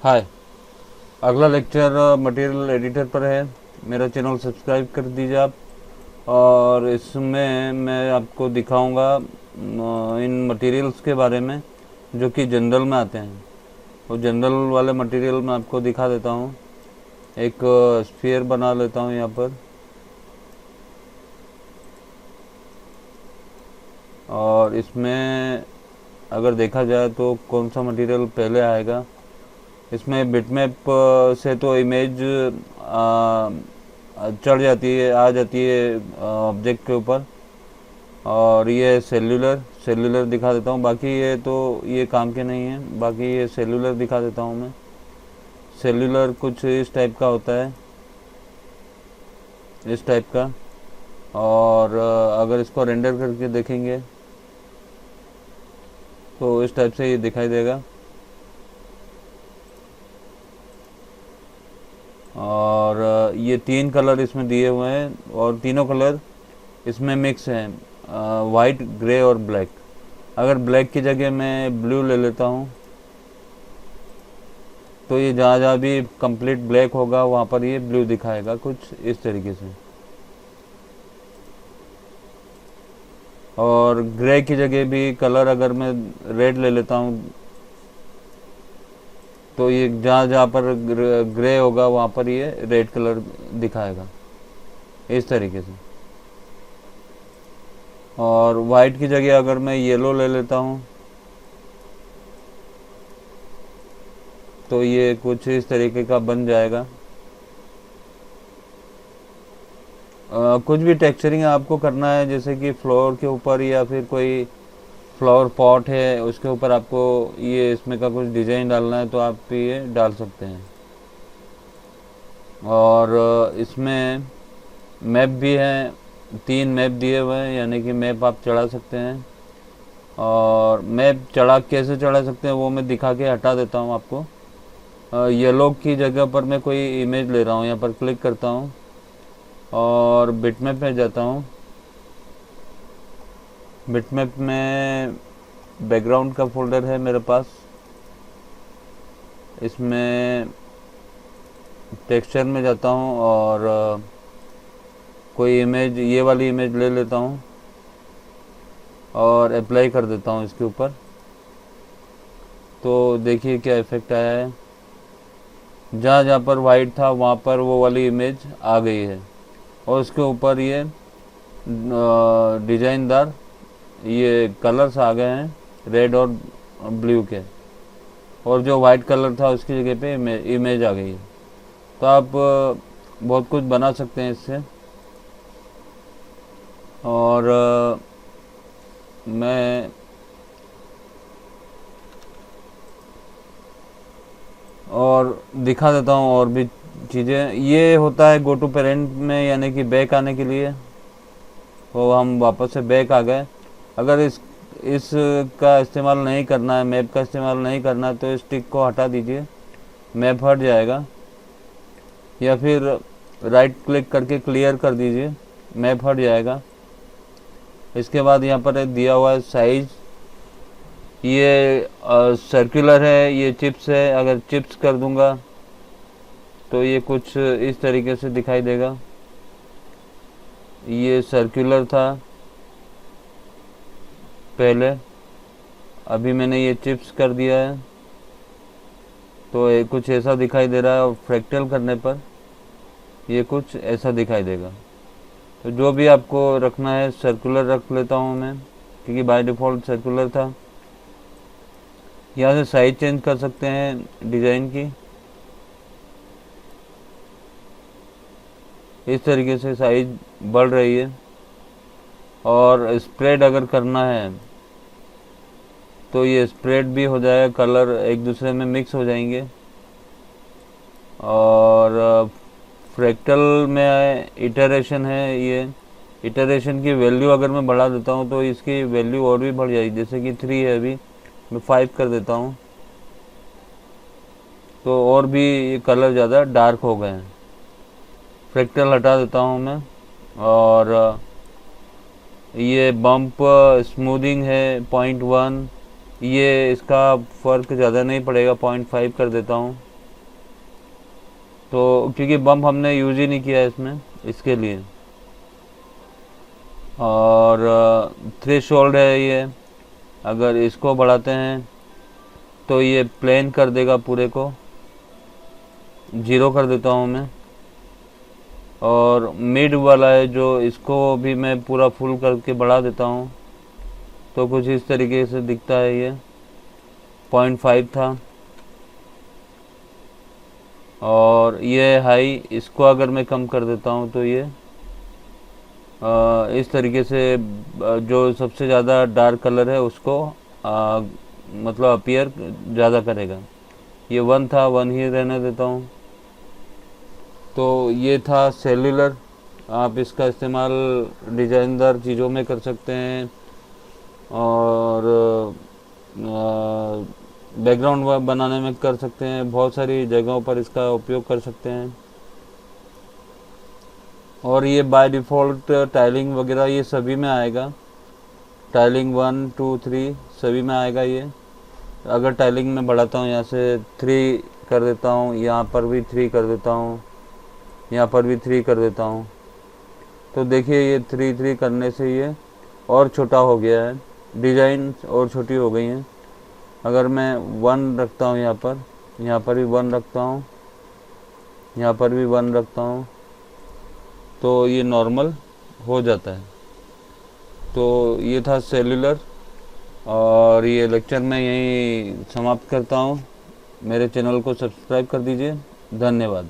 हाय। अगला lecture material editor पर है। मेरा चैनल सब्सक्राइब कर दीजिए आप। और इसमें मैं आपको दिखाऊंगा इन मटेरियल्स के बारे में जो कि जनरल में आते हैं। वो जनरल वाले मटेरियल मैं आपको दिखा देता हूँ। एक स्फीयर बना लेता हूँ यहाँ पर, और इसमें अगर देखा जाए तो कौन सा मटेरियल पहले आएगा। इसमें बिटमैप से तो इमेज चढ़ जाती है, आ जाती है ऑब्जेक्ट के ऊपर। और ये सेल्यूलर सेल्यूलर दिखा देता हूँ। बाकी ये तो ये काम के नहीं है। बाकी ये सेल्यूलर दिखा देता हूँ मैं। सेल्यूलर कुछ इस टाइप का होता है, इस टाइप का। और अगर इसको रेंडर करके देखेंगे तो इस टाइप से ये दिखाई देगा। और ये 3 कलर इसमें दिए हुए हैं और तीनों कलर इसमें मिक्स हैं, वाइट, ग्रे और ब्लैक। अगर ब्लैक की जगह मैं ब्लू ले लेता हूँ तो ये जहाँ जहाँ भी कंप्लीट ब्लैक होगा वहाँ पर ये ब्लू दिखाएगा, कुछ इस तरीके से। और ग्रे की जगह भी कलर अगर मैं रेड ले लेता हूँ तो ये जहाँ जहाँ पर ग्रे होगा वहाँ पर ये रेड कलर दिखाएगा, इस तरीके से। और वाइट की जगह अगर मैं येलो ले लेता हूँ तो ये कुछ इस तरीके का बन जाएगा। कुछ भी टेक्सचरिंग आपको करना है, जैसे कि फ्लोर के ऊपर या फिर कोई फ्लावर पॉट है उसके ऊपर आपको ये इसमें का कुछ डिज़ाइन डालना है तो आप ये डाल सकते हैं। और इसमें मैप भी हैं, 3 मैप दिए हुए हैं, यानी कि मैप आप चढ़ा सकते हैं। और मैप कैसे चढ़ा सकते हैं वो मैं दिखा के हटा देता हूँ आपको। येलो की जगह पर मैं कोई इमेज ले रहा हूँ, यहाँ पर क्लिक करता हूँ और बिटमैप में जाता हूँ। बिटमैप में बैकग्राउंड का फोल्डर है मेरे पास। इसमें टेक्सचर में जाता हूँ और कोई इमेज, ये वाली इमेज ले लेता हूँ और अप्लाई कर देता हूँ इसके ऊपर। तो देखिए क्या इफ़ेक्ट आया है। जहाँ जहाँ पर वाइट था वहाँ पर वो वाली इमेज आ गई है और उसके ऊपर ये डिजाइनदार ये कलर्स आ गए हैं, रेड और ब्लू के। और जो वाइट कलर था उसकी जगह पे इमेज आ गई है। तो आप बहुत कुछ बना सकते हैं इससे। और मैं और दिखा देता हूँ और भी चीज़ें। ये होता है गो टू पेरेंट में, यानी कि बैक आने के लिए। तो हम वापस से बैक आ गए। अगर इस का इस्तेमाल नहीं करना है, मैप का इस्तेमाल नहीं करना है, तो इस टिक को हटा दीजिए, मैप हट जाएगा। या फिर राइट क्लिक करके क्लियर कर दीजिए, मैप हट जाएगा। इसके बाद यहाँ पर दिया हुआ है साइज़। ये सर्कुलर है, ये चिप्स है। अगर चिप्स कर दूंगा तो ये कुछ इस तरीके से दिखाई देगा। ये सर्कुलर था पहले, अभी मैंने ये चिप्स कर दिया है तो ये कुछ ऐसा दिखाई दे रहा है। और फ्रैक्टल करने पर ये कुछ ऐसा दिखाई देगा। तो जो भी आपको रखना है, सर्कुलर रख लेता हूँ मैं, क्योंकि बाय डिफ़ॉल्ट सर्कुलर था। यहाँ से साइज चेंज कर सकते हैं डिज़ाइन की, इस तरीके से साइज बढ़ रही है। और स्प्रेड अगर करना है तो ये स्प्रेड भी हो जाएगा, कलर एक दूसरे में मिक्स हो जाएंगे। और फ्रैक्टल में इटरेशन है। ये इटरेशन की वैल्यू अगर मैं बढ़ा देता हूँ तो इसकी वैल्यू और भी बढ़ जाएगी। जैसे कि 3 है, अभी मैं 5 कर देता हूँ तो और भी ये कलर ज़्यादा डार्क हो गए हैं। फ्रैक्टल हटा देता हूँ मैं। और ये बम्प स्मूदिंग है 0.1, ये इसका फ़र्क ज़्यादा नहीं पड़ेगा, 0.5 कर देता हूँ। तो क्योंकि बम्प हमने यूज ही नहीं किया है इसमें, इसके लिए। और थ्रेशोल्ड है ये, अगर इसको बढ़ाते हैं तो ये प्लेन कर देगा, पूरे को 0 कर देता हूँ मैं। और मिड वाला है जो, इसको भी मैं पूरा फुल करके बढ़ा देता हूँ, तो कुछ इस तरीके से दिखता है ये। 0.5 था। और ये हाई, इसको अगर मैं कम कर देता हूँ तो ये इस तरीके से जो सबसे ज़्यादा डार्क कलर है उसको मतलब अपीयर ज़्यादा करेगा। ये 1 था, 1 ही रहने देता हूँ। तो ये था सेल्यूलर। आप इसका इस्तेमाल डिजाइनदार चीज़ों में कर सकते हैं, और बैकग्राउंड बनाने में कर सकते हैं, बहुत सारी जगहों पर इसका उपयोग कर सकते हैं। और ये बाय डिफ़ॉल्ट टाइलिंग वगैरह ये सभी में आएगा, टाइलिंग 1 2 3 सभी में आएगा ये। अगर टाइलिंग में बढ़ाता हूँ, यहाँ से 3 कर देता हूँ, यहाँ पर भी 3 कर देता हूँ, यहाँ पर भी 3 कर देता हूँ, तो देखिए ये 3 करने से ये और छोटा हो गया है, डिज़ाइन और छोटी हो गई हैं। अगर मैं 1 रखता हूँ यहाँ पर भी 1 रखता हूँ, यहाँ पर भी 1 रखता हूँ, तो ये नॉर्मल हो जाता है। तो ये था सेल्यूलर, और ये लेक्चर मैं यहीं समाप्त करता हूँ। मेरे चैनल को सब्सक्राइब कर दीजिए। धन्यवाद।